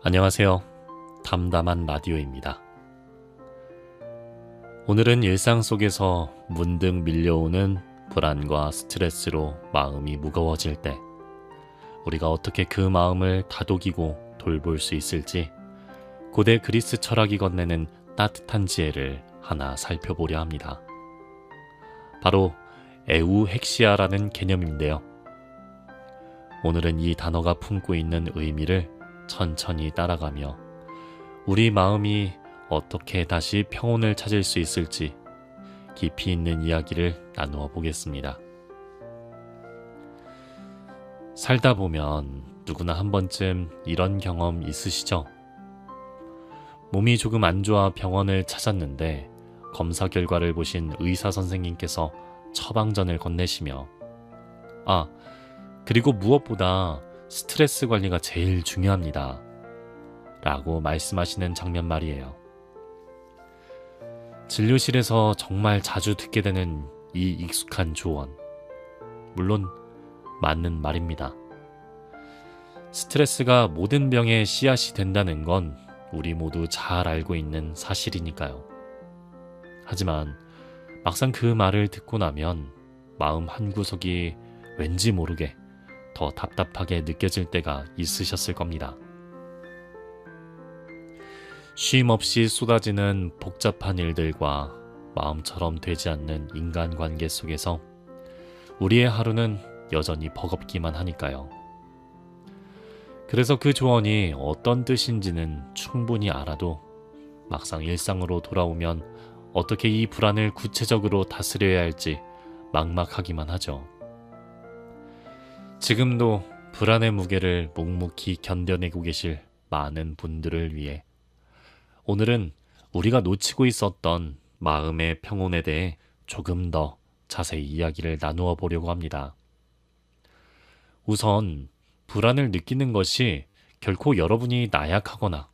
안녕하세요. 담담한 라디오입니다. 오늘은 일상 속에서 문득 밀려오는 불안과 스트레스로 마음이 무거워질 때 우리가 어떻게 그 마음을 다독이고 돌볼 수 있을지 고대 그리스 철학이 건네는 따뜻한 지혜를 하나 살펴보려 합니다. 바로 에우핵시아라는 개념인데요. 오늘은 이 단어가 품고 있는 의미를 천천히 따라가며 우리 마음이 어떻게 다시 평온을 찾을 수 있을지 깊이 있는 이야기를 나누어 보겠습니다. 살다 보면 누구나 한 번쯤 이런 경험 있으시죠? 몸이 조금 안 좋아 병원을 찾았는데 검사 결과를 보신 의사 선생님께서 처방전을 건네시며 그리고 무엇보다 스트레스 관리가 제일 중요합니다. 라고 말씀하시는 장면 말이에요. 진료실에서 정말 자주 듣게 되는 이 익숙한 조언. 물론 맞는 말입니다. 스트레스가 모든 병의 씨앗이 된다는 건 우리 모두 잘 알고 있는 사실이니까요. 하지만 막상 그 말을 듣고 나면 마음 한구석이 왠지 모르게 더 답답하게 느껴질 때가 있으셨을 겁니다. 쉼 없이 쏟아지는 복잡한 일들과 마음처럼 되지 않는 인간관계 속에서 우리의 하루는 여전히 버겁기만 하니까요. 그래서 그 조언이 어떤 뜻인지는 충분히 알아도 막상 일상으로 돌아오면 어떻게 이 불안을 구체적으로 다스려야 할지 막막하기만 하죠. 지금도 불안의 무게를 묵묵히 견뎌내고 계실 많은 분들을 위해 오늘은 우리가 놓치고 있었던 마음의 평온에 대해 조금 더 자세히 이야기를 나누어 보려고 합니다. 우선 불안을 느끼는 것이 결코 여러분이 나약하거나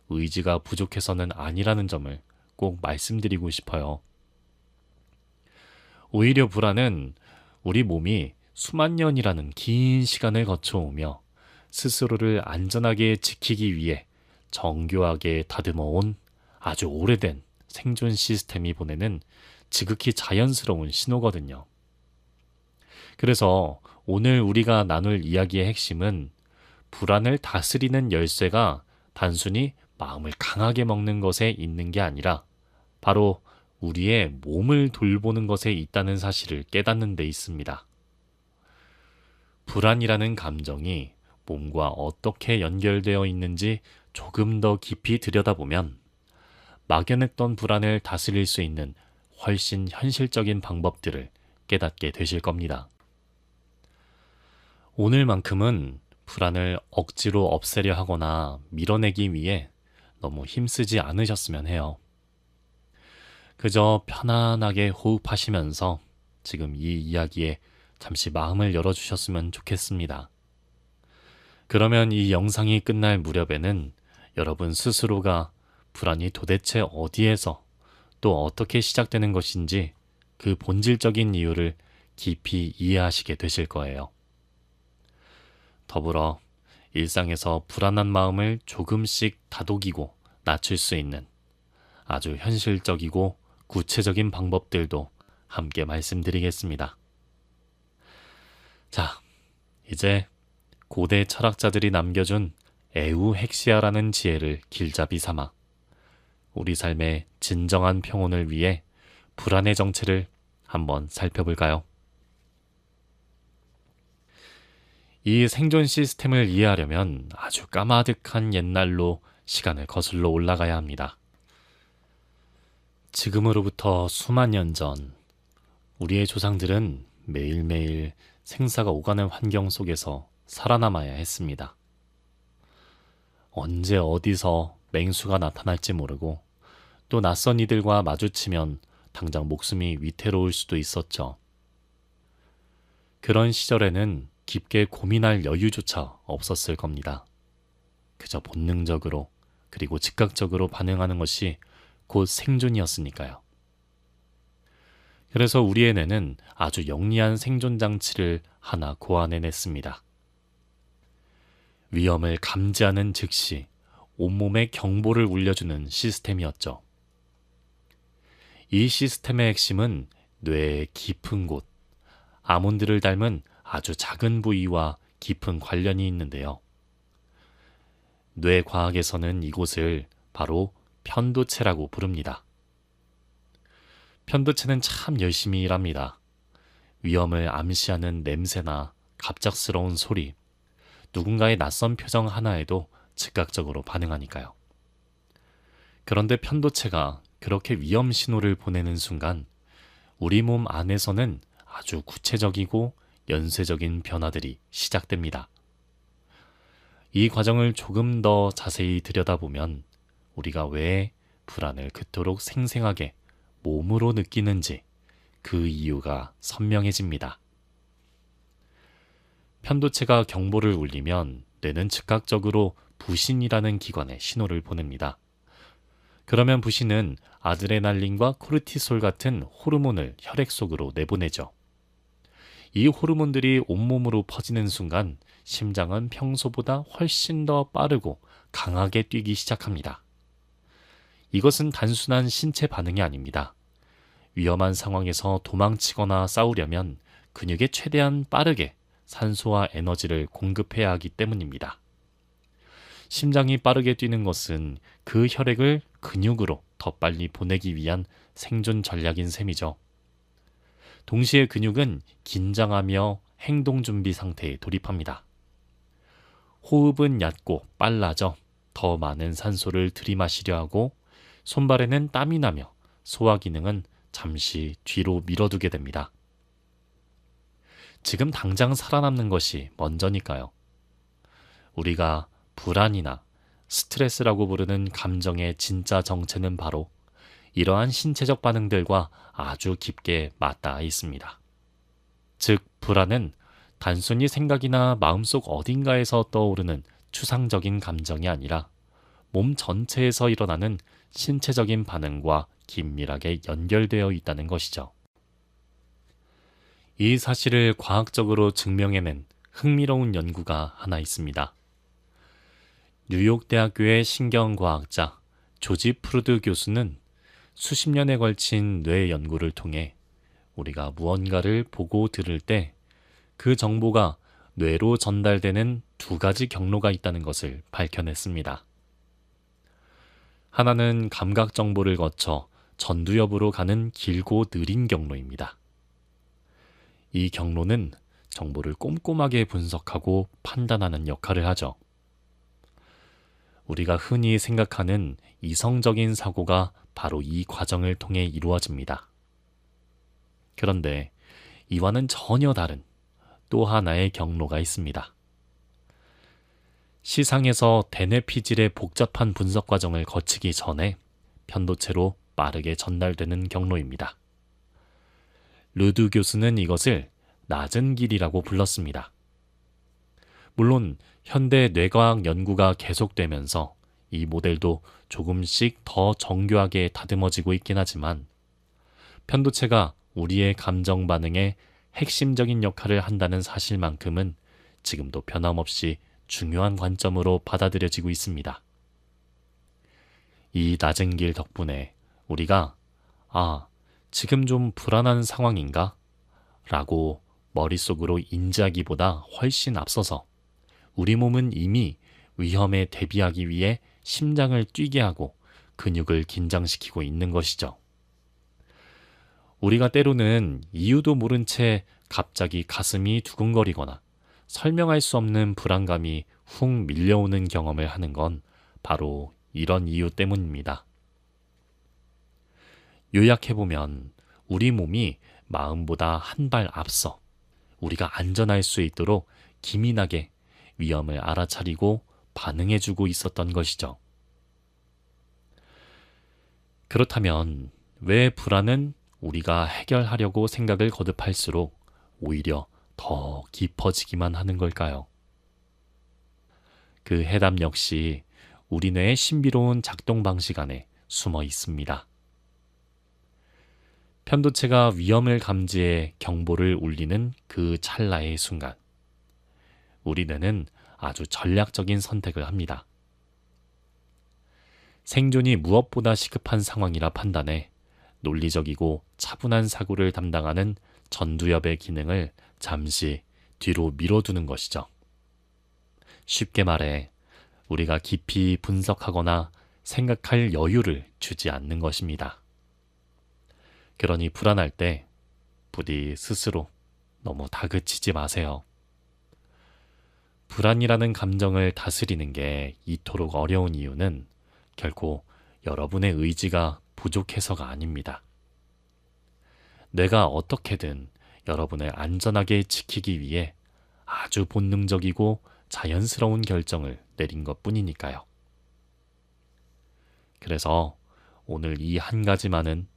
의지가 부족해서는 아니라는 점을 꼭 말씀드리고 싶어요. 오히려 불안은 우리 몸이 수만 년이라는 긴 시간을 거쳐오며 스스로를 안전하게 지키기 위해 정교하게 다듬어온 아주 오래된 생존 시스템이 보내는 지극히 자연스러운 신호거든요. 그래서 오늘 우리가 나눌 이야기의 핵심은 불안을 다스리는 열쇠가 단순히 마음을 강하게 먹는 것에 있는 게 아니라 바로 우리의 몸을 돌보는 것에 있다는 사실을 깨닫는 데 있습니다. 불안이라는 감정이 몸과 어떻게 연결되어 있는지 조금 더 깊이 들여다보면 막연했던 불안을 다스릴 수 있는 훨씬 현실적인 방법들을 깨닫게 되실 겁니다. 오늘만큼은 불안을 억지로 없애려 하거나 밀어내기 위해 너무 힘쓰지 않으셨으면 해요. 그저 편안하게 호흡하시면서 지금 이 이야기에 잠시 마음을 열어주셨으면 좋겠습니다. 그러면 이 영상이 끝날 무렵에는 여러분 스스로가 불안이 도대체 어디에서 또 어떻게 시작되는 것인지 그 본질적인 이유를 깊이 이해하시게 되실 거예요. 더불어 일상에서 불안한 마음을 조금씩 다독이고 낮출 수 있는 아주 현실적이고 구체적인 방법들도 함께 말씀드리겠습니다. 자, 이제 고대 철학자들이 남겨준 에우핵시아라는 지혜를 길잡이 삼아 우리 삶의 진정한 평온을 위해 불안의 정체를 한번 살펴볼까요? 이 생존 시스템을 이해하려면 아주 까마득한 옛날로 시간을 거슬러 올라가야 합니다. 지금으로부터 수만 년 전, 우리의 조상들은 매일매일 생사가 오가는 환경 속에서 살아남아야 했습니다. 언제 어디서 맹수가 나타날지 모르고 또 낯선 이들과 마주치면 당장 목숨이 위태로울 수도 있었죠. 그런 시절에는 깊게 고민할 여유조차 없었을 겁니다. 그저 본능적으로 그리고 즉각적으로 반응하는 것이 곧 생존이었으니까요. 그래서 우리의 뇌는 아주 영리한 생존 장치를 하나 고안해냈습니다. 위험을 감지하는 즉시 온몸에 경보를 울려주는 시스템이었죠. 이 시스템의 핵심은 뇌의 깊은 곳, 아몬드를 닮은 아주 작은 부위와 깊은 관련이 있는데요. 뇌과학에서는 이곳을 바로 편도체라고 부릅니다. 편도체는 참 열심히 일합니다. 위험을 암시하는 냄새나 갑작스러운 소리, 누군가의 낯선 표정 하나에도 즉각적으로 반응하니까요. 그런데 편도체가 그렇게 위험 신호를 보내는 순간 우리 몸 안에서는 아주 구체적이고 연쇄적인 변화들이 시작됩니다. 이 과정을 조금 더 자세히 들여다보면 우리가 왜 불안을 그토록 생생하게 몸으로 느끼는지 그 이유가 선명해집니다. 편도체가 경보를 울리면 뇌는 즉각적으로 부신이라는 기관에 신호를 보냅니다. 그러면 부신은 아드레날린과 코르티솔 같은 호르몬을 혈액 속으로 내보내죠. 이 호르몬들이 온몸으로 퍼지는 순간 심장은 평소보다 훨씬 더 빠르고 강하게 뛰기 시작합니다. 이것은 단순한 신체 반응이 아닙니다. 위험한 상황에서 도망치거나 싸우려면 근육에 최대한 빠르게 산소와 에너지를 공급해야 하기 때문입니다. 심장이 빠르게 뛰는 것은 그 혈액을 근육으로 더 빨리 보내기 위한 생존 전략인 셈이죠. 동시에 근육은 긴장하며 행동 준비 상태에 돌입합니다. 호흡은 얕고 빨라져 더 많은 산소를 들이마시려 하고 손발에는 땀이 나며 소화 기능은 잠시 뒤로 밀어두게 됩니다. 지금 당장 살아남는 것이 먼저니까요. 우리가 불안이나 스트레스라고 부르는 감정의 진짜 정체는 바로 이러한 신체적 반응들과 아주 깊게 맞닿아 있습니다. 즉, 불안은 단순히 생각이나 마음속 어딘가에서 떠오르는 추상적인 감정이 아니라 몸 전체에서 일어나는 신체적인 반응과 긴밀하게 연결되어 있다는 것이죠. 이 사실을 과학적으로 증명해낸 흥미로운 연구가 하나 있습니다. 뉴욕 대학교의 신경과학자 조지 프루드 교수는 수십 년에 걸친 뇌 연구를 통해 우리가 무언가를 보고 들을 때 그 정보가 뇌로 전달되는 두 가지 경로가 있다는 것을 밝혀냈습니다. 하나는 감각 정보를 거쳐 전두엽으로 가는 길고 느린 경로입니다. 이 경로는 정보를 꼼꼼하게 분석하고 판단하는 역할을 하죠. 우리가 흔히 생각하는 이성적인 사고가 바로 이 과정을 통해 이루어집니다. 그런데 이와는 전혀 다른 또 하나의 경로가 있습니다. 시상에서 대뇌피질의 복잡한 분석 과정을 거치기 전에 편도체로 빠르게 전달되는 경로입니다. 르두 교수는 이것을 낮은 길이라고 불렀습니다. 물론 현대 뇌과학 연구가 계속되면서 이 모델도 조금씩 더 정교하게 다듬어지고 있긴 하지만 편도체가 우리의 감정 반응에 핵심적인 역할을 한다는 사실만큼은 지금도 변함없이 중요한 관점으로 받아들여지고 있습니다. 이 낮은 길 덕분에 우리가 지금 좀 불안한 상황인가? 라고 머릿속으로 인지하기보다 훨씬 앞서서 우리 몸은 이미 위험에 대비하기 위해 심장을 뛰게 하고 근육을 긴장시키고 있는 것이죠. 우리가 때로는 이유도 모른 채 갑자기 가슴이 두근거리거나 설명할 수 없는 불안감이 훅 밀려오는 경험을 하는 건 바로 이런 이유 때문입니다. 요약해보면 우리 몸이 마음보다 한 발 앞서 우리가 안전할 수 있도록 기민하게 위험을 알아차리고 반응해주고 있었던 것이죠. 그렇다면 왜 불안은 우리가 해결하려고 생각을 거듭할수록 오히려 더 깊어지기만 하는 걸까요? 그 해답 역시 우리 뇌의 신비로운 작동 방식 안에 숨어 있습니다. 편도체가 위험을 감지해 경보를 울리는 그 찰나의 순간, 우리 뇌는 아주 전략적인 선택을 합니다. 생존이 무엇보다 시급한 상황이라 판단해 논리적이고 차분한 사고를 담당하는 전두엽의 기능을 잠시 뒤로 미뤄두는 것이죠. 쉽게 말해 우리가 깊이 분석하거나 생각할 여유를 주지 않는 것입니다. 그러니 불안할 때 부디 스스로 너무 다그치지 마세요. 불안이라는 감정을 다스리는 게 이토록 어려운 이유는 결코 여러분의 의지가 부족해서가 아닙니다. 뇌가 어떻게든 여러분을 안전하게 지키기 위해 아주 본능적이고 자연스러운 결정을 내린 것 뿐이니까요. 그래서 오늘 이 한 가지만은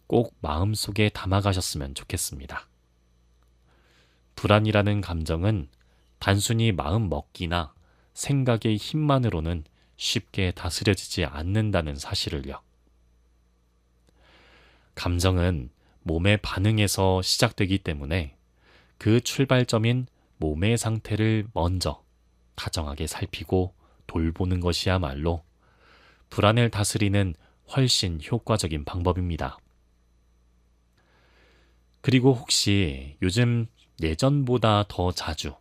꼭 마음속에 담아가셨으면 좋겠습니다. 불안이라는 감정은 단순히 마음 먹기나 생각의 힘만으로는 쉽게 다스려지지 않는다는 사실을요. 감정은 몸의 반응에서 시작되기 때문에 그 출발점인 몸의 상태를 먼저 다정하게 살피고 돌보는 것이야말로 불안을 다스리는 훨씬 효과적인 방법입니다. 그리고 혹시 요즘 예전보다 더 자주,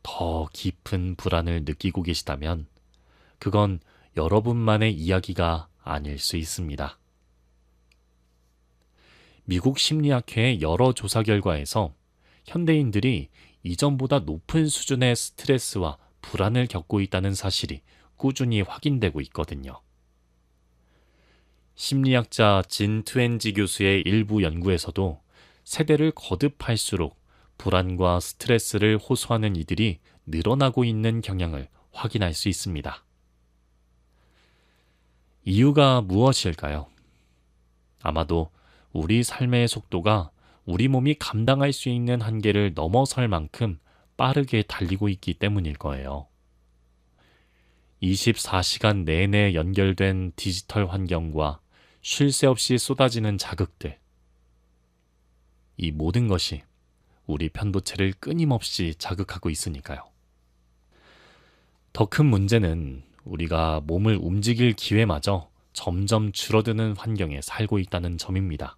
더 깊은 불안을 느끼고 계시다면 그건 여러분만의 이야기가 아닐 수 있습니다. 미국 심리학회의 여러 조사 결과에서 현대인들이 이전보다 높은 수준의 스트레스와 불안을 겪고 있다는 사실이 꾸준히 확인되고 있거든요. 심리학자 진 트웬지 교수의 일부 연구에서도 세대를 거듭할수록 불안과 스트레스를 호소하는 이들이 늘어나고 있는 경향을 확인할 수 있습니다. 이유가 무엇일까요? 아마도 우리 삶의 속도가 우리 몸이 감당할 수 있는 한계를 넘어설 만큼 빠르게 달리고 있기 때문일 거예요. 24시간 내내 연결된 디지털 환경과 쉴 새 없이 쏟아지는 자극들. 이 모든 것이 우리 편도체를 끊임없이 자극하고 있으니까요. 더 큰 문제는 우리가 몸을 움직일 기회마저 점점 줄어드는 환경에 살고 있다는 점입니다.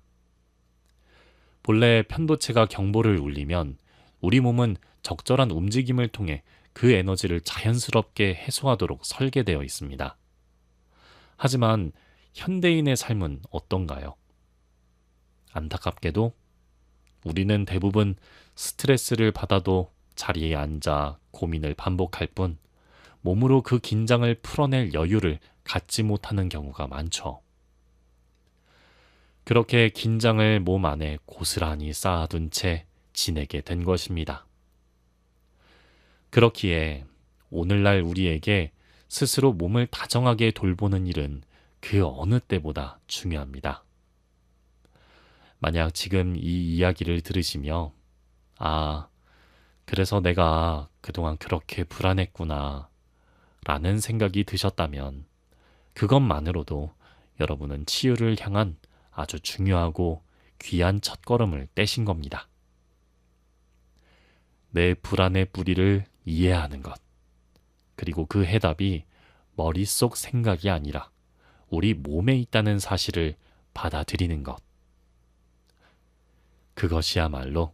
본래 편도체가 경보를 울리면 우리 몸은 적절한 움직임을 통해 그 에너지를 자연스럽게 해소하도록 설계되어 있습니다. 하지만 현대인의 삶은 어떤가요? 안타깝게도 우리는 대부분 스트레스를 받아도 자리에 앉아 고민을 반복할 뿐 몸으로 그 긴장을 풀어낼 여유를 갖지 못하는 경우가 많죠. 그렇게 긴장을 몸 안에 고스란히 쌓아둔 채 지내게 된 것입니다. 그렇기에 오늘날 우리에게 스스로 몸을 다정하게 돌보는 일은 그 어느 때보다 중요합니다. 만약 지금 이 이야기를 들으시며 그래서 내가 그동안 그렇게 불안했구나 라는 생각이 드셨다면 그것만으로도 여러분은 치유를 향한 아주 중요하고 귀한 첫걸음을 떼신 겁니다. 내 불안의 뿌리를 이해하는 것, 그리고 그 해답이 머릿속 생각이 아니라 우리 몸에 있다는 사실을 받아들이는 것. 그것이야말로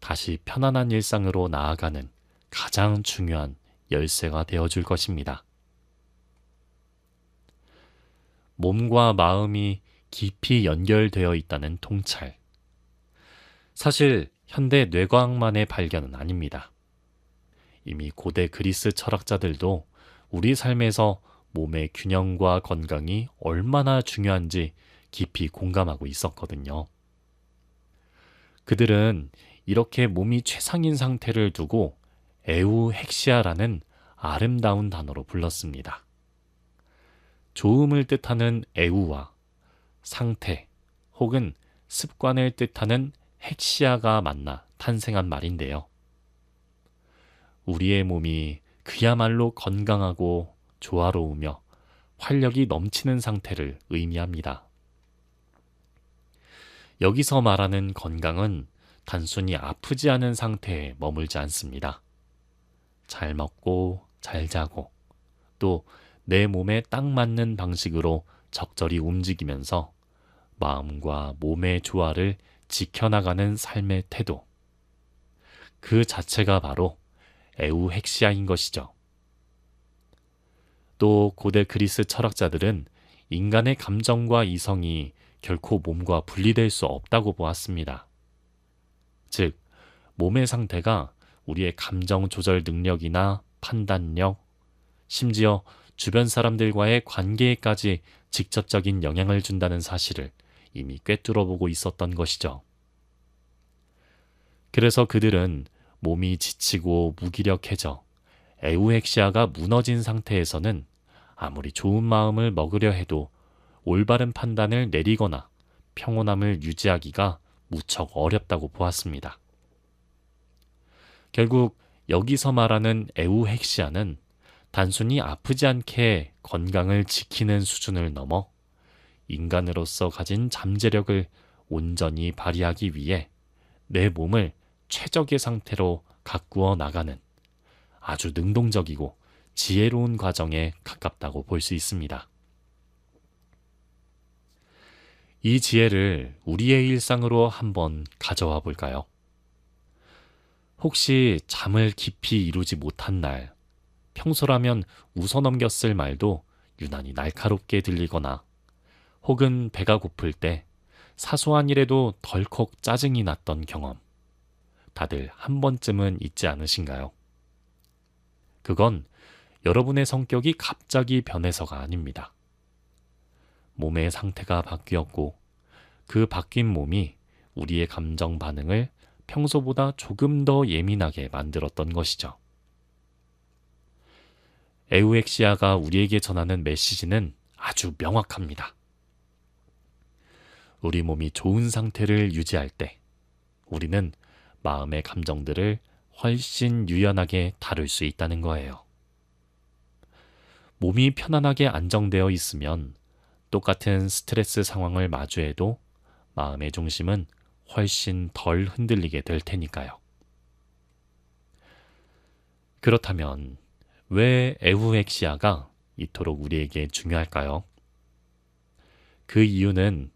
다시 편안한 일상으로 나아가는 가장 중요한 열쇠가 되어줄 것입니다. 몸과 마음이 깊이 연결되어 있다는 통찰. 사실 현대 뇌과학만의 발견은 아닙니다. 이미 고대 그리스 철학자들도 우리 삶에서 몸의 균형과 건강이 얼마나 중요한지 깊이 공감하고 있었거든요. 그들은 이렇게 몸이 최상인 상태를 두고 에우핵시아라는 아름다운 단어로 불렀습니다. 좋음을 뜻하는 에우와 상태 혹은 습관을 뜻하는 헥시아가 만나 탄생한 말인데요. 우리의 몸이 그야말로 건강하고 조화로우며 활력이 넘치는 상태를 의미합니다. 여기서 말하는 건강은 단순히 아프지 않은 상태에 머물지 않습니다. 잘 먹고 잘 자고 또 내 몸에 딱 맞는 방식으로 적절히 움직이면서 마음과 몸의 조화를 지켜나가는 삶의 태도. 그 자체가 바로 에우핵시아인 것이죠. 또 고대 그리스 철학자들은 인간의 감정과 이성이 결코 몸과 분리될 수 없다고 보았습니다. 즉, 몸의 상태가 우리의 감정 조절 능력이나 판단력, 심지어 주변 사람들과의 관계에까지 직접적인 영향을 준다는 사실을 이미 꿰뚫어 보고 있었던 것이죠. 그래서 그들은 몸이 지치고 무기력해져 에우핵시아가 무너진 상태에서는 아무리 좋은 마음을 먹으려 해도 올바른 판단을 내리거나 평온함을 유지하기가 무척 어렵다고 보았습니다. 결국 여기서 말하는 에우핵시아는 단순히 아프지 않게 건강을 지키는 수준을 넘어 인간으로서 가진 잠재력을 온전히 발휘하기 위해 내 몸을 최적의 상태로 가꾸어 나가는 아주 능동적이고 지혜로운 과정에 가깝다고 볼 수 있습니다. 이 지혜를 우리의 일상으로 한번 가져와 볼까요? 혹시 잠을 깊이 이루지 못한 날, 평소라면 웃어넘겼을 말도 유난히 날카롭게 들리거나 혹은 배가 고플 때 사소한 일에도 덜컥 짜증이 났던 경험, 다들 한 번쯤은 있지 않으신가요? 그건 여러분의 성격이 갑자기 변해서가 아닙니다. 몸의 상태가 바뀌었고 그 바뀐 몸이 우리의 감정 반응을 평소보다 조금 더 예민하게 만들었던 것이죠. 에우엑시아가 우리에게 전하는 메시지는 아주 명확합니다. 우리 몸이 좋은 상태를 유지할 때 우리는 마음의 감정들을 훨씬 유연하게 다룰 수 있다는 거예요. 몸이 편안하게 안정되어 있으면 똑같은 스트레스 상황을 마주해도 마음의 중심은 훨씬 덜 흔들리게 될 테니까요. 그렇다면 왜 에우엑시아가 이토록 우리에게 중요할까요? 그 이유는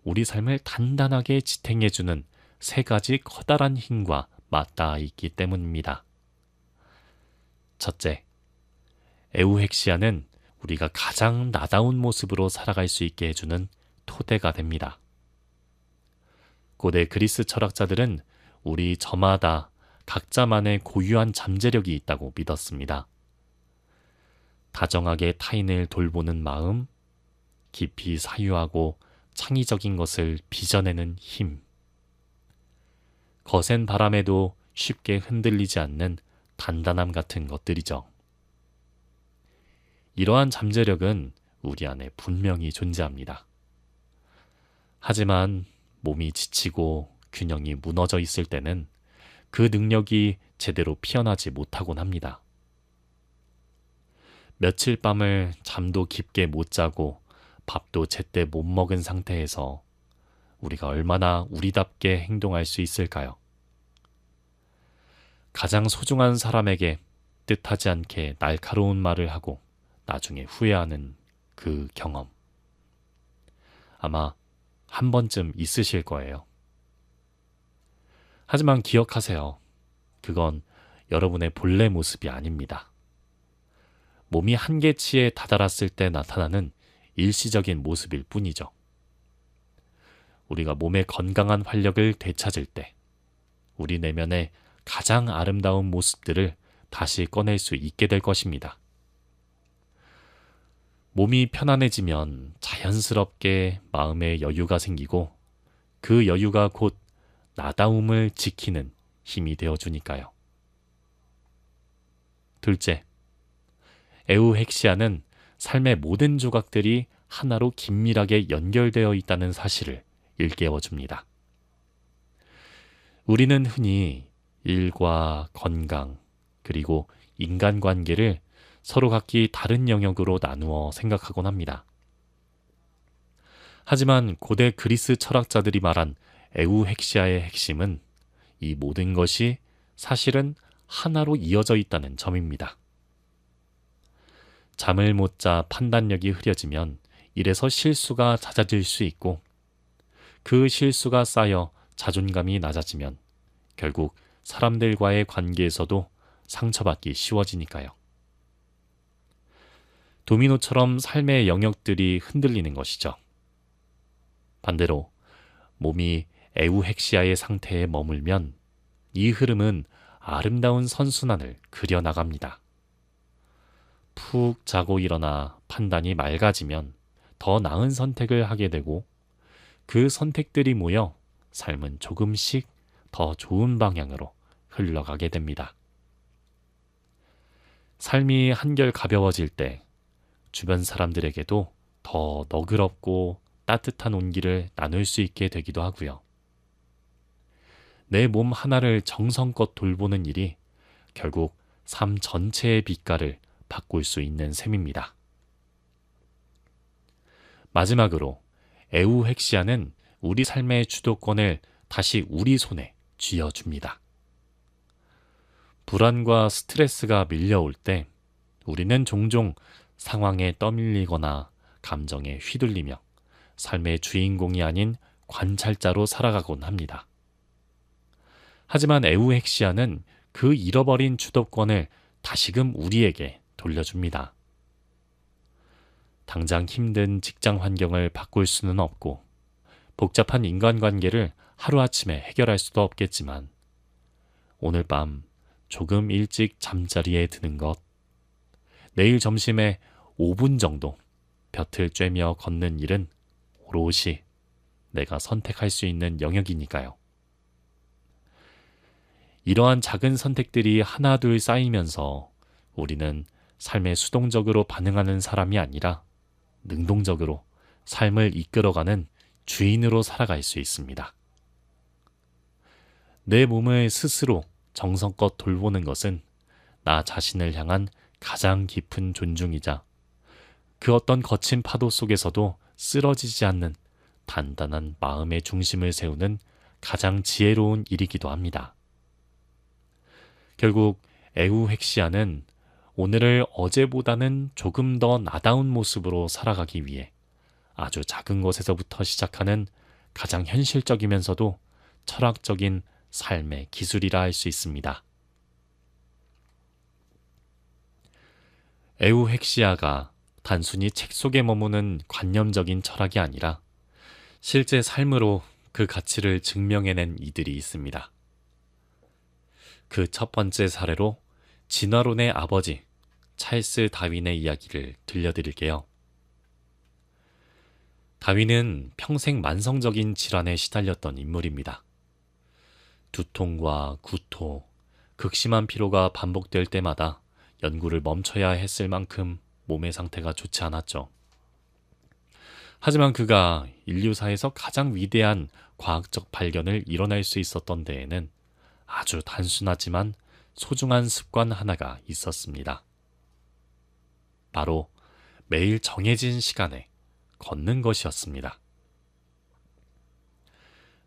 우리 삶을 단단하게 지탱해주는 세 가지 커다란 힘과 맞닿아 있기 때문입니다. 첫째, 에우핵시아는 우리가 가장 나다운 모습으로 살아갈 수 있게 해주는 토대가 됩니다. 고대 그리스 철학자들은 우리 저마다 각자만의 고유한 잠재력이 있다고 믿었습니다. 다정하게 타인을 돌보는 마음, 깊이 사유하고 창의적인 것을 빚어내는 힘, 거센 바람에도 쉽게 흔들리지 않는 단단함 같은 것들이죠. 이러한 잠재력은 우리 안에 분명히 존재합니다. 하지만 몸이 지치고 균형이 무너져 있을 때는 그 능력이 제대로 피어나지 못하곤 합니다. 며칠 밤을 잠도 깊게 못 자고 밥도 제때 못 먹은 상태에서 우리가 얼마나 우리답게 행동할 수 있을까요? 가장 소중한 사람에게 뜻하지 않게 날카로운 말을 하고 나중에 후회하는 그 경험. 아마 한 번쯤 있으실 거예요. 하지만 기억하세요. 그건 여러분의 본래 모습이 아닙니다. 몸이 한계치에 다다랐을 때 나타나는 일시적인 모습일 뿐이죠. 우리가 몸의 건강한 활력을 되찾을 때 우리 내면의 가장 아름다운 모습들을 다시 꺼낼 수 있게 될 것입니다. 몸이 편안해지면 자연스럽게 마음의 여유가 생기고 그 여유가 곧 나다움을 지키는 힘이 되어주니까요. 둘째, 에우핵시아는 삶의 모든 조각들이 하나로 긴밀하게 연결되어 있다는 사실을 일깨워줍니다. 우리는 흔히 일과 건강, 그리고 인간관계를 서로 각기 다른 영역으로 나누어 생각하곤 합니다. 하지만 고대 그리스 철학자들이 말한 에우핵시아의 핵심은 이 모든 것이 사실은 하나로 이어져 있다는 점입니다. 잠을 못 자 판단력이 흐려지면 이래서 실수가 잦아질 수 있고, 그 실수가 쌓여 자존감이 낮아지면 결국 사람들과의 관계에서도 상처받기 쉬워지니까요. 도미노처럼 삶의 영역들이 흔들리는 것이죠. 반대로 몸이 에우핵시아의 상태에 머물면 이 흐름은 아름다운 선순환을 그려나갑니다. 푹 자고 일어나 판단이 맑아지면 더 나은 선택을 하게 되고, 그 선택들이 모여 삶은 조금씩 더 좋은 방향으로 흘러가게 됩니다. 삶이 한결 가벼워질 때 주변 사람들에게도 더 너그럽고 따뜻한 온기를 나눌 수 있게 되기도 하고요. 내 몸 하나를 정성껏 돌보는 일이 결국 삶 전체의 빛깔을 바꿀 수 있는 셈입니다. 마지막으로 에우핵시아는 우리 삶의 주도권을 다시 우리 손에 쥐어줍니다. 불안과 스트레스가 밀려올 때 우리는 종종 상황에 떠밀리거나 감정에 휘둘리며 삶의 주인공이 아닌 관찰자로 살아가곤 합니다. 하지만 에우핵시아는 그 잃어버린 주도권을 다시금 우리에게 돌려줍니다. 당장 힘든 직장 환경을 바꿀 수는 없고, 복잡한 인간관계를 하루아침에 해결할 수도 없겠지만, 오늘 밤 조금 일찍 잠자리에 드는 것, 내일 점심에 5분 정도 볕을 쬐며 걷는 일은 오롯이 내가 선택할 수 있는 영역이니까요. 이러한 작은 선택들이 하나둘 쌓이면서 우리는 삶에 수동적으로 반응하는 사람이 아니라 능동적으로 삶을 이끌어가는 주인으로 살아갈 수 있습니다. 내 몸을 스스로 정성껏 돌보는 것은 나 자신을 향한 가장 깊은 존중이자, 그 어떤 거친 파도 속에서도 쓰러지지 않는 단단한 마음의 중심을 세우는 가장 지혜로운 일이기도 합니다. 결국 에우핵시아는 오늘을 어제보다는 조금 더 나다운 모습으로 살아가기 위해 아주 작은 것에서부터 시작하는 가장 현실적이면서도 철학적인 삶의 기술이라 할 수 있습니다. 에우핵시아가 단순히 책 속에 머무는 관념적인 철학이 아니라 실제 삶으로 그 가치를 증명해낸 이들이 있습니다. 그 첫 번째 사례로 진화론의 아버지 찰스 다윈의 이야기를 들려드릴게요. 다윈은 평생 만성적인 질환에 시달렸던 인물입니다. 두통과 구토, 극심한 피로가 반복될 때마다 연구를 멈춰야 했을 만큼 몸의 상태가 좋지 않았죠. 하지만 그가 인류사에서 가장 위대한 과학적 발견을 이뤄낼 수 있었던 데에는 아주 단순하지만 소중한 습관 하나가 있었습니다. 바로 매일 정해진 시간에 걷는 것이었습니다.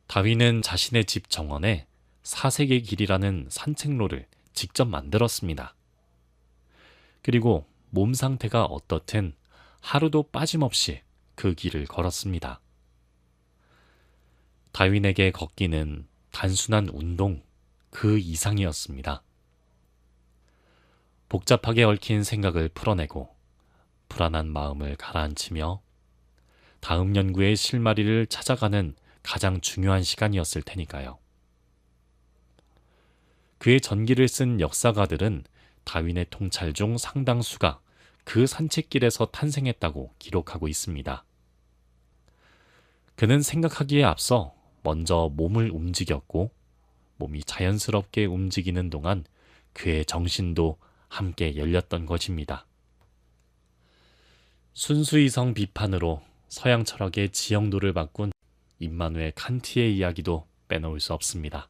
다윈은 자신의 집 정원에 4세계 길이라는 산책로를 직접 만들었습니다. 그리고 몸 상태가 어떻든 하루도 빠짐없이 그 길을 걸었습니다. 다윈에게 걷기는 단순한 운동 그 이상이었습니다. 복잡하게 얽힌 생각을 풀어내고 불안한 마음을 가라앉히며 다음 연구의 실마리를 찾아가는 가장 중요한 시간이었을 테니까요. 그의 전기를 쓴 역사가들은 다윈의 통찰 중 상당수가 그 산책길에서 탄생했다고 기록하고 있습니다. 그는 생각하기에 앞서 먼저 몸을 움직였고, 몸이 자연스럽게 움직이는 동안 그의 정신도 함께 열렸던 것입니다. 순수이성 비판으로 서양 철학의 지형도를 바꾼 임마누엘 칸트의 이야기도 빼놓을 수 없습니다.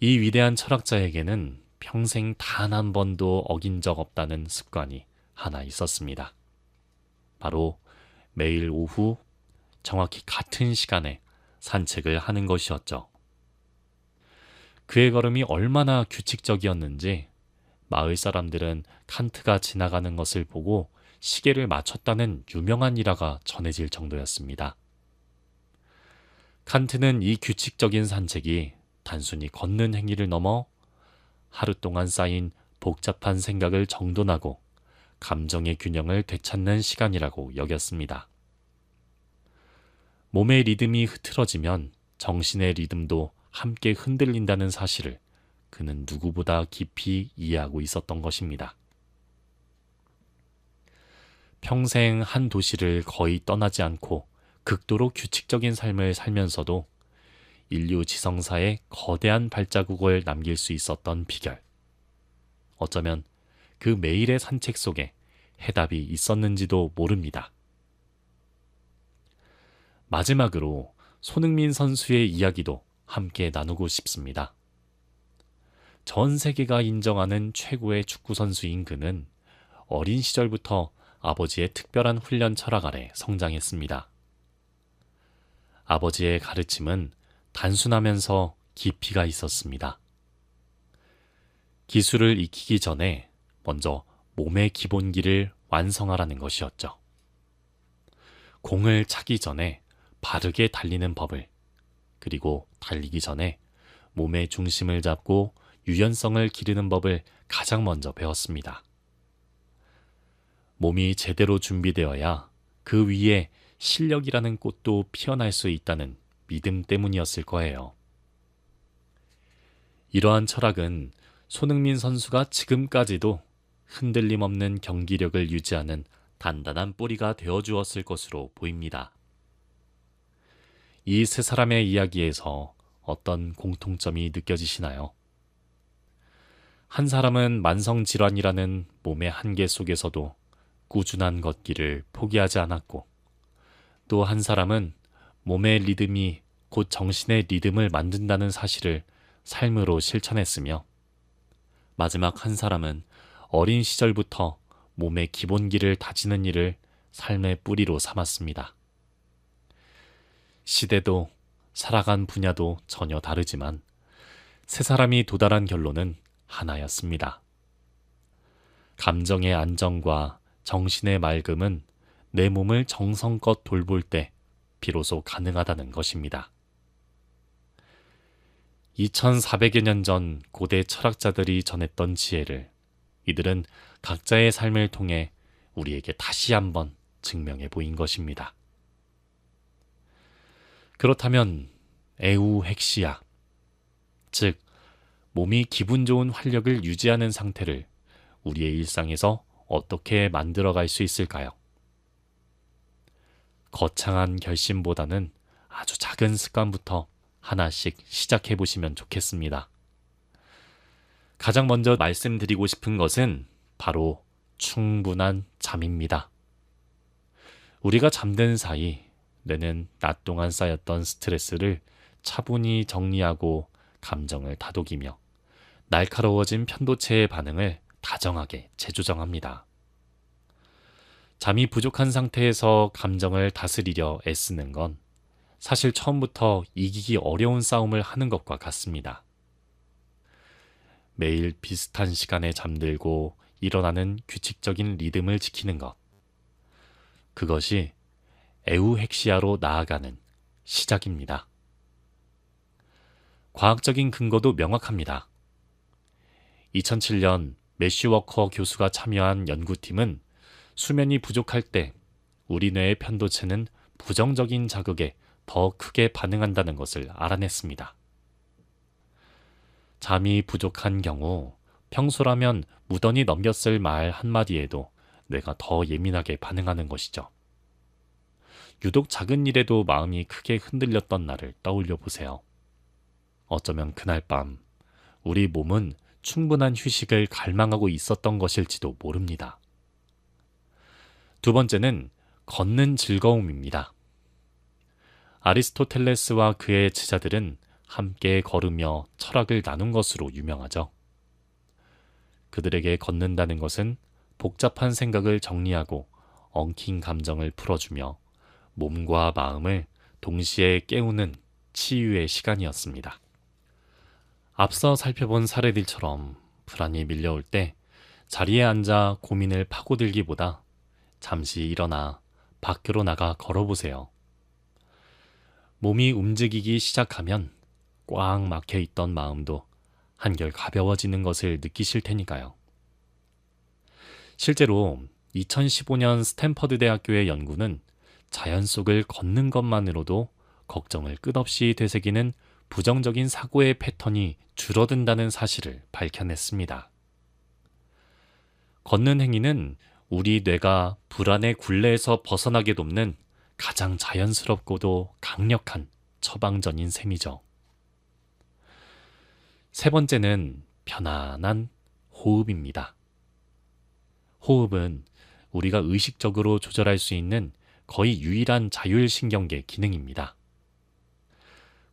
이 위대한 철학자에게는 평생 단 한 번도 어긴 적 없다는 습관이 하나 있었습니다. 바로 매일 오후 정확히 같은 시간에 산책을 하는 것이었죠. 그의 걸음이 얼마나 규칙적이었는지 마을 사람들은 칸트가 지나가는 것을 보고 시계를 맞췄다는 유명한 일화가 전해질 정도였습니다. 칸트는 이 규칙적인 산책이 단순히 걷는 행위를 넘어 하루 동안 쌓인 복잡한 생각을 정돈하고 감정의 균형을 되찾는 시간이라고 여겼습니다. 몸의 리듬이 흐트러지면 정신의 리듬도 함께 흔들린다는 사실을 그는 누구보다 깊이 이해하고 있었던 것입니다. 평생 한 도시를 거의 떠나지 않고 극도로 규칙적인 삶을 살면서도 인류 지성사에 거대한 발자국을 남길 수 있었던 비결. 어쩌면 그 매일의 산책 속에 해답이 있었는지도 모릅니다. 마지막으로 손흥민 선수의 이야기도 함께 나누고 싶습니다. 전 세계가 인정하는 최고의 축구 선수인 그는 어린 시절부터 아버지의 특별한 훈련 철학 아래 성장했습니다. 아버지의 가르침은 단순하면서 깊이가 있었습니다. 기술을 익히기 전에 먼저 몸의 기본기를 완성하라는 것이었죠. 공을 차기 전에 바르게 달리는 법을, 그리고 달리기 전에 몸의 중심을 잡고 유연성을 기르는 법을 가장 먼저 배웠습니다. 몸이 제대로 준비되어야 그 위에 실력이라는 꽃도 피어날 수 있다는 믿음 때문이었을 거예요. 이러한 철학은 손흥민 선수가 지금까지도 흔들림 없는 경기력을 유지하는 단단한 뿌리가 되어주었을 것으로 보입니다. 이 세 사람의 이야기에서 어떤 공통점이 느껴지시나요? 한 사람은 만성질환이라는 몸의 한계 속에서도 꾸준한 걷기를 포기하지 않았고, 또 한 사람은 몸의 리듬이 곧 정신의 리듬을 만든다는 사실을 삶으로 실천했으며, 마지막 한 사람은 어린 시절부터 몸의 기본기를 다지는 일을 삶의 뿌리로 삼았습니다. 시대도 살아간 분야도 전혀 다르지만 세 사람이 도달한 결론은 하나였습니다. 감정의 안정과 정신의 맑음은 내 몸을 정성껏 돌볼 때 비로소 가능하다는 것입니다. 2400여 년 전 고대 철학자들이 전했던 지혜를 이들은 각자의 삶을 통해 우리에게 다시 한번 증명해 보인 것입니다. 그렇다면 에우핵시야, 즉 몸이 기분 좋은 활력을 유지하는 상태를 우리의 일상에서 어떻게 만들어갈 수 있을까요? 거창한 결심보다는 아주 작은 습관부터 하나씩 시작해 보시면 좋겠습니다. 가장 먼저 말씀드리고 싶은 것은 바로 충분한 잠입니다. 우리가 잠든 사이 뇌는 낮 동안 쌓였던 스트레스를 차분히 정리하고 감정을 다독이며 날카로워진 편도체의 반응을 다정하게 재조정합니다. 잠이 부족한 상태에서 감정을 다스리려 애쓰는 건 사실 처음부터 이기기 어려운 싸움을 하는 것과 같습니다. 매일 비슷한 시간에 잠들고 일어나는 규칙적인 리듬을 지키는 것. 그것이 에우핵시아로 나아가는 시작입니다. 과학적인 근거도 명확합니다. 2007년 매슈 워커 교수가 참여한 연구팀은 수면이 부족할 때 우리 뇌의 편도체는 부정적인 자극에 더 크게 반응한다는 것을 알아냈습니다. 잠이 부족한 경우 평소라면 무던히 넘겼을 말 한마디에도 뇌가 더 예민하게 반응하는 것이죠. 유독 작은 일에도 마음이 크게 흔들렸던 날을 떠올려 보세요. 어쩌면 그날 밤 우리 몸은 충분한 휴식을 갈망하고 있었던 것일지도 모릅니다. 두 번째는 걷는 즐거움입니다. 아리스토텔레스와 그의 제자들은 함께 걸으며 철학을 나눈 것으로 유명하죠. 그들에게 걷는다는 것은 복잡한 생각을 정리하고 엉킨 감정을 풀어주며 몸과 마음을 동시에 깨우는 치유의 시간이었습니다. 앞서 살펴본 사례들처럼 불안이 밀려올 때 자리에 앉아 고민을 파고들기보다 잠시 일어나 밖으로 나가 걸어보세요. 몸이 움직이기 시작하면 꽉 막혀 있던 마음도 한결 가벼워지는 것을 느끼실 테니까요. 실제로 2015년 스탠퍼드 대학교의 연구는 자연 속을 걷는 것만으로도 걱정을 끝없이 되새기는 부정적인 사고의 패턴이 줄어든다는 사실을 밝혀냈습니다. 걷는 행위는 우리 뇌가 불안의 굴레에서 벗어나게 돕는 가장 자연스럽고도 강력한 처방전인 셈이죠. 세 번째는 편안한 호흡입니다. 호흡은 우리가 의식적으로 조절할 수 있는 거의 유일한 자율신경계 기능입니다.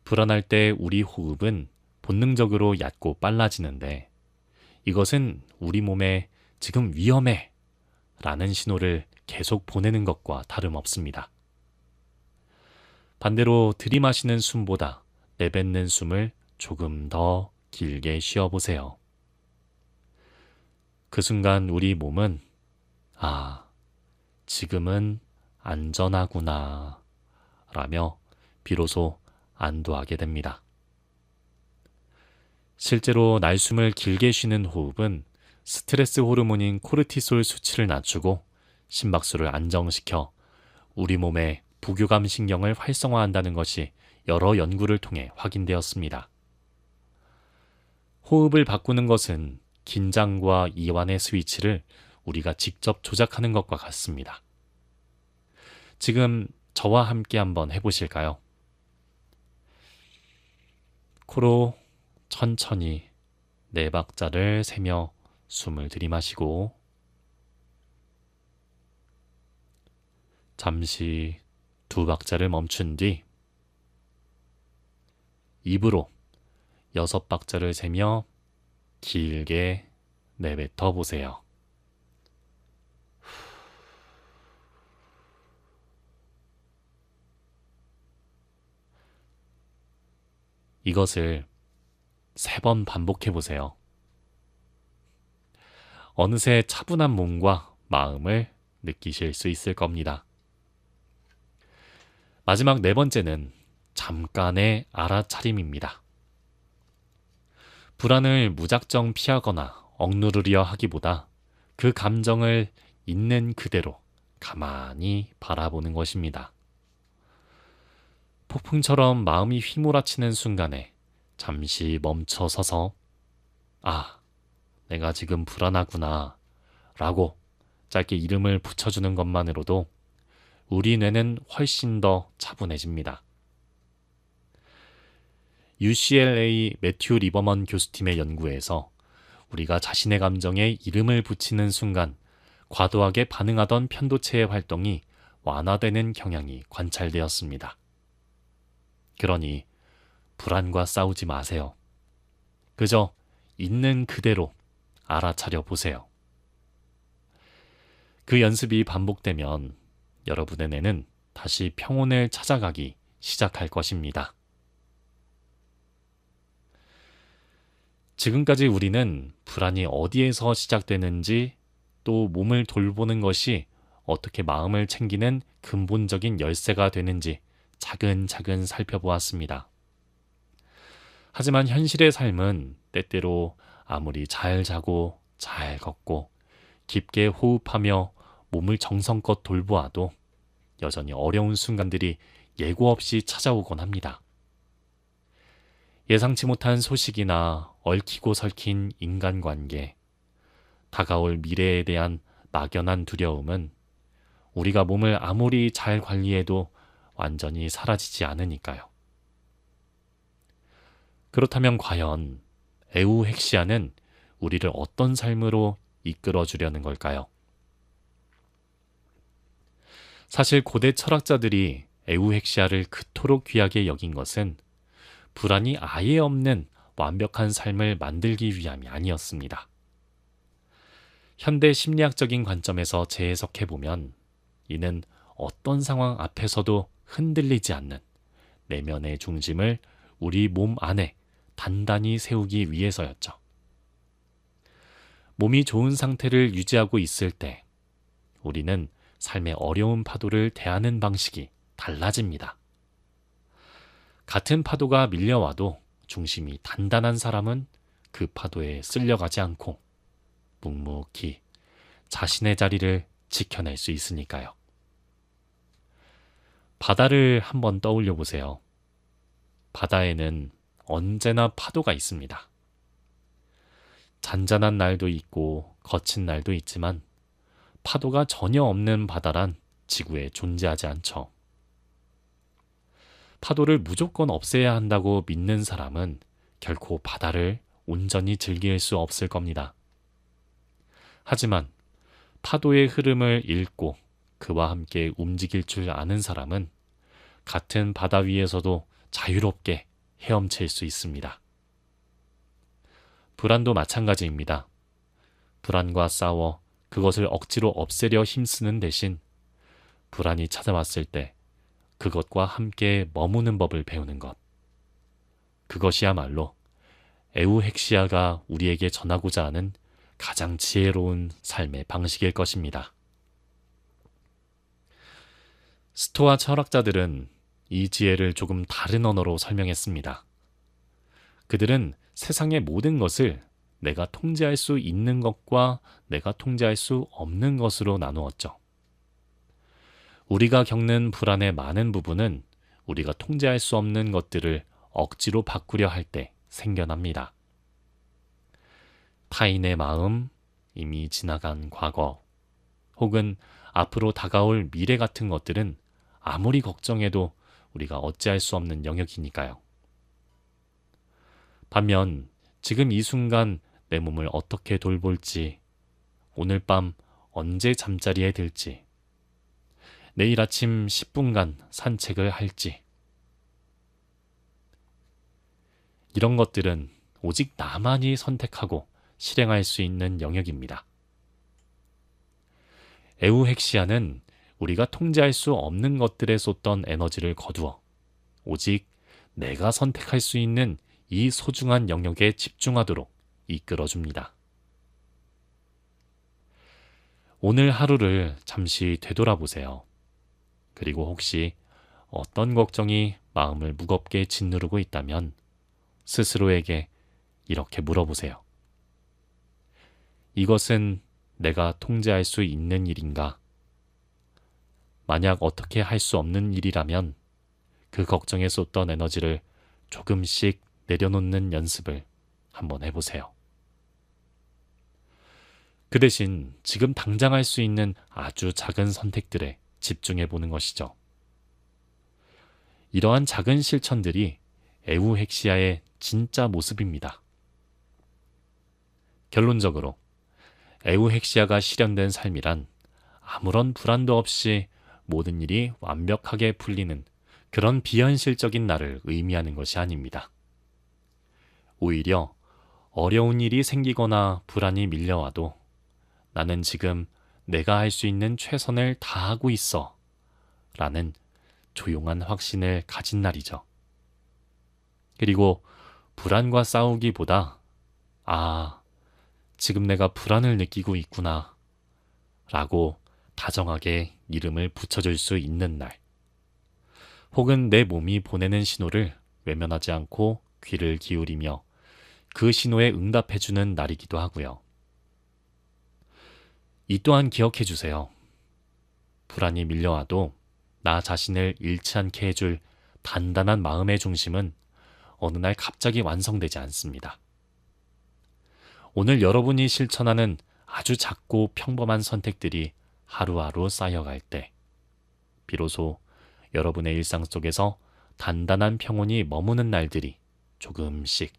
불안할 때 우리 호흡은 본능적으로 얕고 빨라지는데 이것은 우리 몸에 지금 위험해 라는 신호를 계속 보내는 것과 다름없습니다. 반대로 들이마시는 숨보다 내뱉는 숨을 조금 더 길게 쉬어보세요. 그 순간 우리 몸은 지금은 안전하구나 라며 비로소 안도하게 됩니다. 실제로 날숨을 길게 쉬는 호흡은 스트레스 호르몬인 코르티솔 수치를 낮추고 심박수를 안정시켜 우리 몸의 부교감 신경을 활성화한다는 것이 여러 연구를 통해 확인되었습니다. 호흡을 바꾸는 것은 긴장과 이완의 스위치를 우리가 직접 조작하는 것과 같습니다. 지금 저와 함께 한번 해보실까요? 코로 천천히 4박자를 세며 숨을 들이마시고 잠시 2박자를 멈춘 뒤 입으로 6박자를 세며 길게 내뱉어 보세요. 이것을 3번 반복해 보세요. 어느새 차분한 몸과 마음을 느끼실 수 있을 겁니다. 마지막 4번째는 잠깐의 알아차림입니다. 불안을 무작정 피하거나 억누르려 하기보다 그 감정을 있는 그대로 가만히 바라보는 것입니다. 폭풍처럼 마음이 휘몰아치는 순간에 잠시 멈춰 서서 내가 지금 불안하구나 라고 짧게 이름을 붙여주는 것만으로도 우리 뇌는 훨씬 더 차분해집니다. UCLA 매튜 리버먼 교수팀의 연구에서 우리가 자신의 감정에 이름을 붙이는 순간 과도하게 반응하던 편도체의 활동이 완화되는 경향이 관찰되었습니다. 그러니 불안과 싸우지 마세요. 그저 있는 그대로 알아차려 보세요. 그 연습이 반복되면 여러분의 뇌는 다시 평온을 찾아가기 시작할 것입니다. 지금까지 우리는 불안이 어디에서 시작되는지 또 몸을 돌보는 것이 어떻게 마음을 챙기는 근본적인 열쇠가 되는지 차근차근 살펴보았습니다. 하지만 현실의 삶은 때때로 아무리 잘 자고 잘 걷고 깊게 호흡하며 몸을 정성껏 돌보아도 여전히 어려운 순간들이 예고 없이 찾아오곤 합니다. 예상치 못한 소식이나 얽히고 설킨 인간관계, 다가올 미래에 대한 막연한 두려움은 우리가 몸을 아무리 잘 관리해도 완전히 사라지지 않으니까요. 그렇다면 과연 에우핵시아는 우리를 어떤 삶으로 이끌어주려는 걸까요? 사실 고대 철학자들이 에우핵시아를 그토록 귀하게 여긴 것은 불안이 아예 없는 완벽한 삶을 만들기 위함이 아니었습니다. 현대 심리학적인 관점에서 재해석해보면 이는 어떤 상황 앞에서도 흔들리지 않는 내면의 중심을 우리 몸 안에 단단히 세우기 위해서였죠. 몸이 좋은 상태를 유지하고 있을 때 우리는 삶의 어려운 파도를 대하는 방식이 달라집니다. 같은 파도가 밀려와도 중심이 단단한 사람은 그 파도에 쓸려가지 않고 묵묵히 자신의 자리를 지켜낼 수 있으니까요. 바다를 한번 떠올려 보세요. 바다에는 언제나 파도가 있습니다. 잔잔한 날도 있고 거친 날도 있지만 파도가 전혀 없는 바다란 지구에 존재하지 않죠. 파도를 무조건 없애야 한다고 믿는 사람은 결코 바다를 온전히 즐길 수 없을 겁니다. 하지만 파도의 흐름을 읽고 그와 함께 움직일 줄 아는 사람은 같은 바다 위에서도 자유롭게 헤엄칠 수 있습니다. 불안도 마찬가지입니다. 불안과 싸워 그것을 억지로 없애려 힘쓰는 대신 불안이 찾아왔을 때 그것과 함께 머무는 법을 배우는 것. 그것이야말로 에우핵시아가 우리에게 전하고자 하는 가장 지혜로운 삶의 방식일 것입니다. 스토아 철학자들은 이 지혜를 조금 다른 언어로 설명했습니다. 그들은 세상의 모든 것을 내가 통제할 수 있는 것과 내가 통제할 수 없는 것으로 나누었죠. 우리가 겪는 불안의 많은 부분은 우리가 통제할 수 없는 것들을 억지로 바꾸려 할 때 생겨납니다. 타인의 마음, 이미 지나간 과거, 혹은 앞으로 다가올 미래 같은 것들은 아무리 걱정해도 우리가 어찌할 수 없는 영역이니까요. 반면 지금 이 순간 내 몸을 어떻게 돌볼지, 오늘 밤 언제 잠자리에 들지, 내일 아침 10분간 산책을 할지, 이런 것들은 오직 나만이 선택하고 실행할 수 있는 영역입니다. 에우핵시아는 우리가 통제할 수 없는 것들에 쏟던 에너지를 거두어 오직 내가 선택할 수 있는 이 소중한 영역에 집중하도록 이끌어줍니다. 오늘 하루를 잠시 되돌아보세요. 그리고 혹시 어떤 걱정이 마음을 무겁게 짓누르고 있다면 스스로에게 이렇게 물어보세요. 이것은 내가 통제할 수 있는 일인가? 만약 어떻게 할 수 없는 일이라면 그 걱정에 쏟던 에너지를 조금씩 내려놓는 연습을 한번 해보세요. 그 대신 지금 당장 할 수 있는 아주 작은 선택들에 집중해보는 것이죠. 이러한 작은 실천들이 에우핵시아의 진짜 모습입니다. 결론적으로 에우핵시아가 실현된 삶이란 아무런 불안도 없이 모든 일이 완벽하게 풀리는 그런 비현실적인 날을 의미하는 것이 아닙니다. 오히려 어려운 일이 생기거나 불안이 밀려와도 나는 지금 내가 할 수 있는 최선을 다하고 있어 라는 조용한 확신을 가진 날이죠. 그리고 불안과 싸우기보다 지금 내가 불안을 느끼고 있구나 라고 다정하게 이름을 붙여줄 수 있는 날, 혹은 내 몸이 보내는 신호를 외면하지 않고 귀를 기울이며 그 신호에 응답해주는 날이기도 하고요. 이 또한 기억해 주세요. 불안이 밀려와도 나 자신을 잃지 않게 해줄 단단한 마음의 중심은 어느 날 갑자기 완성되지 않습니다. 오늘 여러분이 실천하는 아주 작고 평범한 선택들이 하루하루 쌓여갈 때 비로소 여러분의 일상 속에서 단단한 평온이 머무는 날들이 조금씩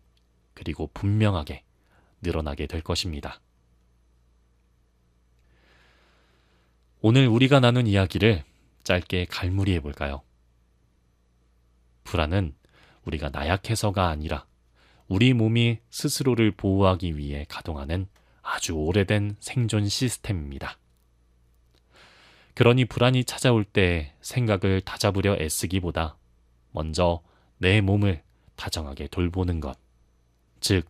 그리고 분명하게 늘어나게 될 것입니다. 오늘 우리가 나눈 이야기를 짧게 갈무리해 볼까요? 불안은 우리가 나약해서가 아니라 우리 몸이 스스로를 보호하기 위해 가동하는 아주 오래된 생존 시스템입니다. 그러니 불안이 찾아올 때 생각을 다잡으려 애쓰기보다 먼저 내 몸을 다정하게 돌보는 것, 즉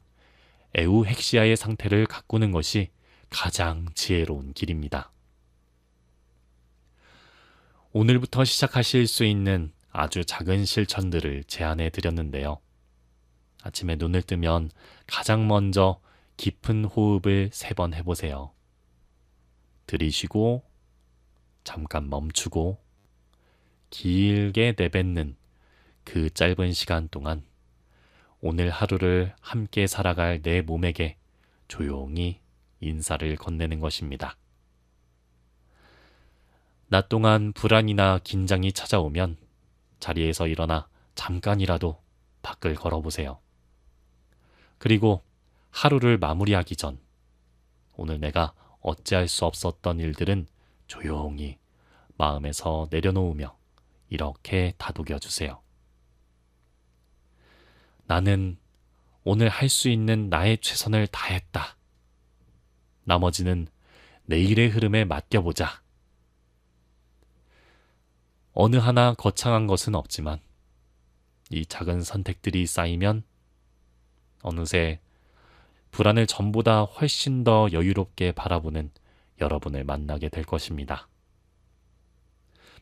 에우핵시아의 상태를 가꾸는 것이 가장 지혜로운 길입니다. 오늘부터 시작하실 수 있는 아주 작은 실천들을 제안해 드렸는데요. 아침에 눈을 뜨면 가장 먼저 깊은 호흡을 3번 해보세요. 들이쉬고 잠깐 멈추고 길게 내뱉는 그 짧은 시간 동안 오늘 하루를 함께 살아갈 내 몸에게 조용히 인사를 건네는 것입니다. 낮 동안 불안이나 긴장이 찾아오면 자리에서 일어나 잠깐이라도 밖을 걸어보세요. 그리고 하루를 마무리하기 전 오늘 내가 어찌할 수 없었던 일들은 조용히 마음에서 내려놓으며 이렇게 다독여 주세요. 나는 오늘 할 수 있는 나의 최선을 다했다. 나머지는 내일의 흐름에 맡겨보자. 어느 하나 거창한 것은 없지만 이 작은 선택들이 쌓이면 어느새 불안을 전보다 훨씬 더 여유롭게 바라보는 여러분을 만나게 될 것입니다.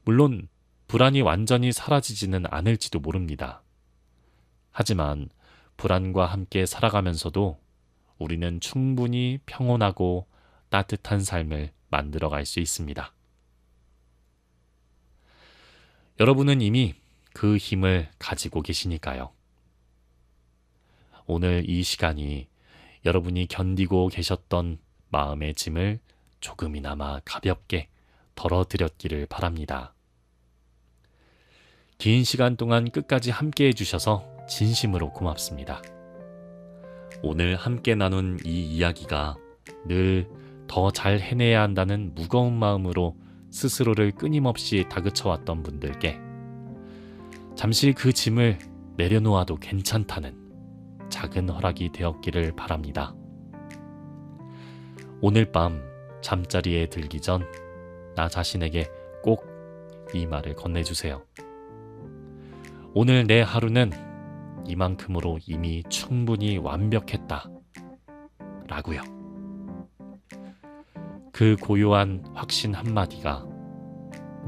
물론 불안이 완전히 사라지지는 않을지도 모릅니다. 하지만 불안과 함께 살아가면서도 우리는 충분히 평온하고 따뜻한 삶을 만들어갈 수 있습니다. 여러분은 이미 그 힘을 가지고 계시니까요. 오늘 이 시간이 여러분이 견디고 계셨던 마음의 짐을 조금이나마 가볍게 덜어드렸기를 바랍니다. 긴 시간 동안 끝까지 함께 해주셔서 진심으로 고맙습니다. 오늘 함께 나눈 이 이야기가 늘 더 잘 해내야 한다는 무거운 마음으로 스스로를 끊임없이 다그쳐왔던 분들께 잠시 그 짐을 내려놓아도 괜찮다는 작은 허락이 되었기를 바랍니다. 오늘 밤 잠자리에 들기 전 나 자신에게 꼭 이 말을 건네주세요. 오늘 내 하루는 이만큼으로 이미 충분히 완벽했다. 라고요. 그 고요한 확신 한마디가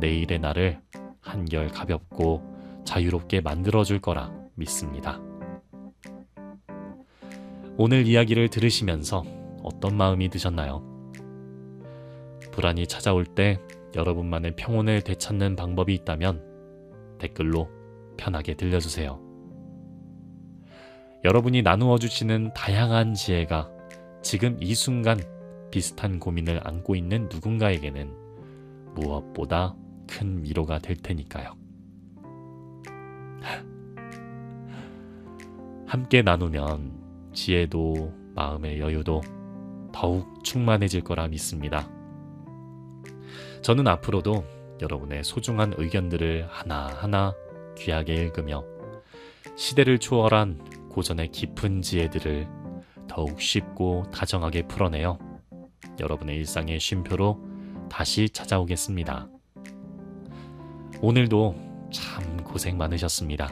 내일의 나를 한결 가볍고 자유롭게 만들어줄 거라 믿습니다. 오늘 이야기를 들으시면서 어떤 마음이 드셨나요? 불안이 찾아올 때 여러분만의 평온을 되찾는 방법이 있다면 댓글로 편하게 들려주세요. 여러분이 나누어 주시는 다양한 지혜가 지금 이 순간 비슷한 고민을 안고 있는 누군가에게는 무엇보다 큰 위로가 될 테니까요. 함께 나누면 지혜도 마음의 여유도 더욱 충만해질 거라 믿습니다. 저는 앞으로도 여러분의 소중한 의견들을 하나하나 귀하게 읽으며 시대를 초월한 고전의 깊은 지혜들을 더욱 쉽고 다정하게 풀어내어 여러분의 일상의 쉼표로 다시 찾아오겠습니다. 오늘도 참 고생 많으셨습니다.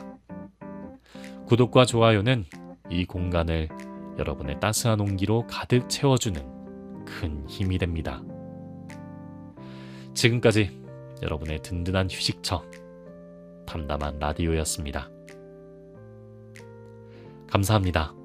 구독과 좋아요는 이 공간을 여러분의 따스한 온기로 가득 채워주는 큰 힘이 됩니다. 지금까지 여러분의 든든한 휴식처 담담한 라디오였습니다. 감사합니다.